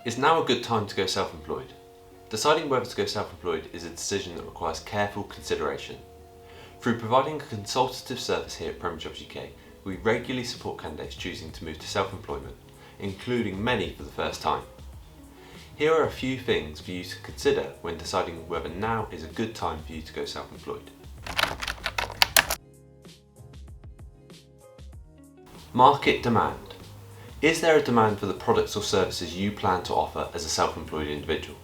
Is now a good time to go self-employed? Deciding whether to go self-employed is a decision that requires careful consideration. Through providing a consultative service here at Premier Jobs UK, we regularly support candidates choosing to move to self-employment, including many for the first time. Here are a few things for you to consider when deciding whether now is a good time for you to go self-employed. Market demand. Is there a demand for the products or services you plan to offer as a self-employed individual?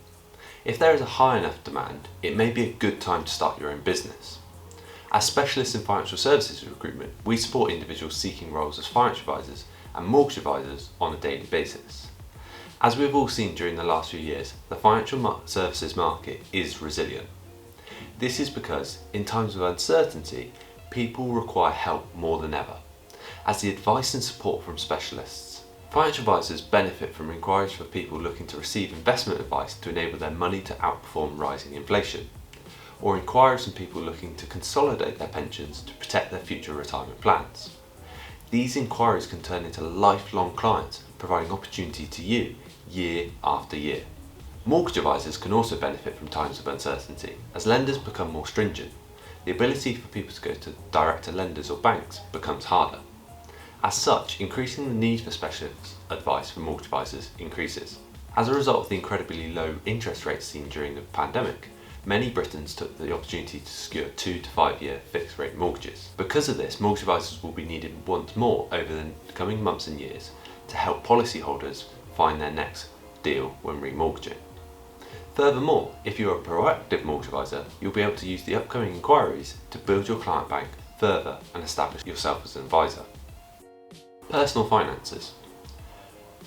If there is a high enough demand, it may be a good time to start your own business. As specialists in financial services recruitment, we support individuals seeking roles as financial advisors and mortgage advisors on a daily basis. As we have all seen during the last few years, the financial services market is resilient. This is because, in times of uncertainty, people require help more than ever, as the advice and support from specialists. Financial advisors benefit from inquiries for people looking to receive investment advice to enable their money to outperform rising inflation, or inquiries from people looking to consolidate their pensions to protect their future retirement plans. These inquiries can turn into lifelong clients, providing opportunity to you year after year. Mortgage advisors can also benefit from times of uncertainty, as lenders become more stringent. The ability for people to go to direct to lenders or banks becomes harder. As such, increasing the need for specialist advice from mortgage advisors increases. As a result of the incredibly low interest rates seen during the pandemic, many Britons took the opportunity to secure 2 to 5 year fixed rate mortgages. Because of this, mortgage advisors will be needed once more over the coming months and years to help policyholders find their next deal when remortgaging. Furthermore, if you are a proactive mortgage advisor, you'll be able to use the upcoming inquiries to build your client bank further and establish yourself as an advisor. Personal finances.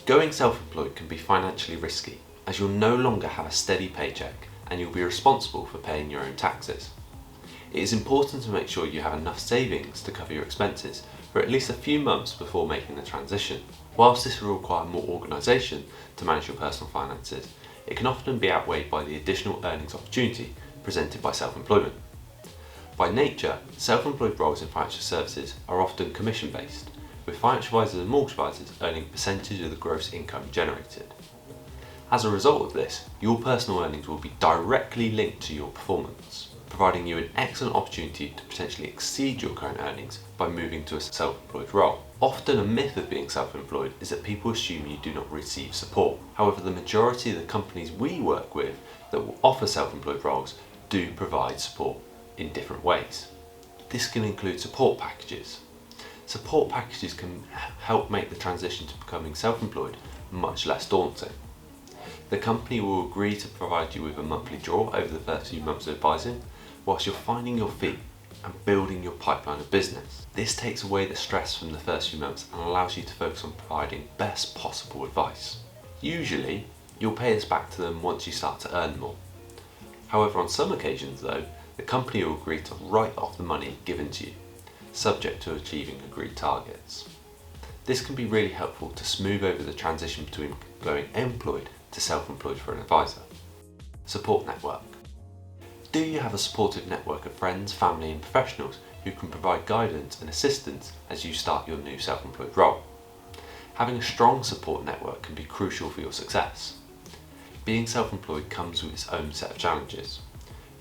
Going self-employed can be financially risky, as you'll no longer have a steady paycheck and you'll be responsible for paying your own taxes. It is important to make sure you have enough savings to cover your expenses for at least a few months before making the transition. Whilst this will require more organisation to manage your personal finances, it can often be outweighed by the additional earnings opportunity presented by self-employment. By nature, self-employed roles in financial services are often commission-based, with financial advisors and mortgage advisors earning a percentage of the gross income generated. As a result of this, your personal earnings will be directly linked to your performance, providing you an excellent opportunity to potentially exceed your current earnings by moving to a self-employed role. Often a myth of being self-employed is that people assume you do not receive support. However, the majority of the companies we work with that will offer self-employed roles do provide support in different ways. This can include support packages. Support packages can help make the transition to becoming self-employed much less daunting. The company will agree to provide you with a monthly draw over the first few months of advising, whilst you're finding your feet and building your pipeline of business. This takes away the stress from the first few months and allows you to focus on providing best possible advice. Usually, you'll pay this back to them once you start to earn more. However, on some occasions though, the company will agree to write off the money given to you, subject to achieving agreed targets. This can be really helpful to smooth over the transition between going employed to self-employed for an advisor. Support network. Do you have a supportive network of friends, family and professionals who can provide guidance and assistance as you start your new self-employed role? Having a strong support network can be crucial for your success. Being self-employed comes with its own set of challenges.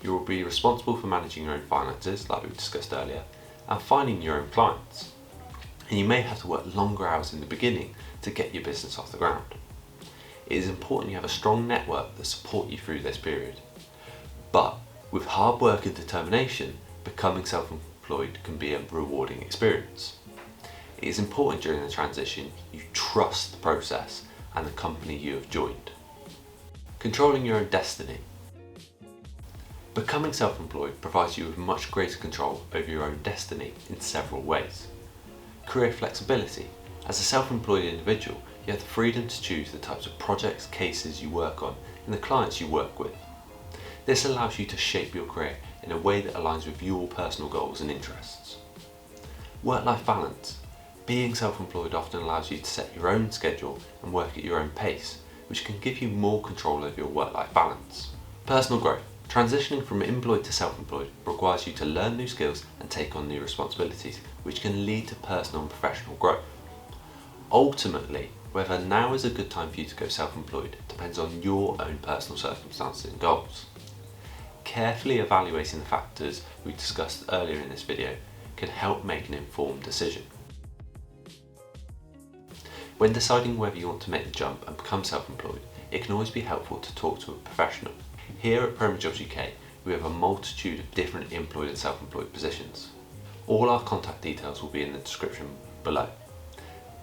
You will be responsible for managing your own finances, like we discussed earlier, and finding your own clients. And you may have to work longer hours in the beginning to get your business off the ground. It is important you have a strong network that support you through this period. But with hard work and determination, becoming self-employed can be a rewarding experience. It is important during the transition you trust the process and the company you have joined. Controlling your own destiny. Becoming self-employed provides you with much greater control over your own destiny in several ways. Career flexibility. As a self-employed individual, you have the freedom to choose the types of projects, cases you work on, and the clients you work with. This allows you to shape your career in a way that aligns with your personal goals and interests. Work-life balance. Being self-employed often allows you to set your own schedule and work at your own pace, which can give you more control over your work-life balance. Personal growth. Transitioning from employed to self-employed requires you to learn new skills and take on new responsibilities, which can lead to personal and professional growth. Ultimately, whether now is a good time for you to go self-employed depends on your own personal circumstances and goals. Carefully evaluating the factors we discussed earlier in this video can help make an informed decision. When deciding whether you want to make the jump and become self-employed, it can always be helpful to talk to a professional. Here at Premier Jobs UK, we have a multitude of different employed and self-employed positions. All our contact details will be in the description below.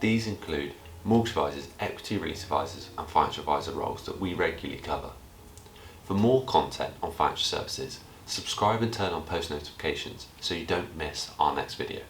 These include mortgage advisors, equity release advisors and financial advisor roles that we regularly cover. For more content on financial services, subscribe and turn on post notifications so you don't miss our next video.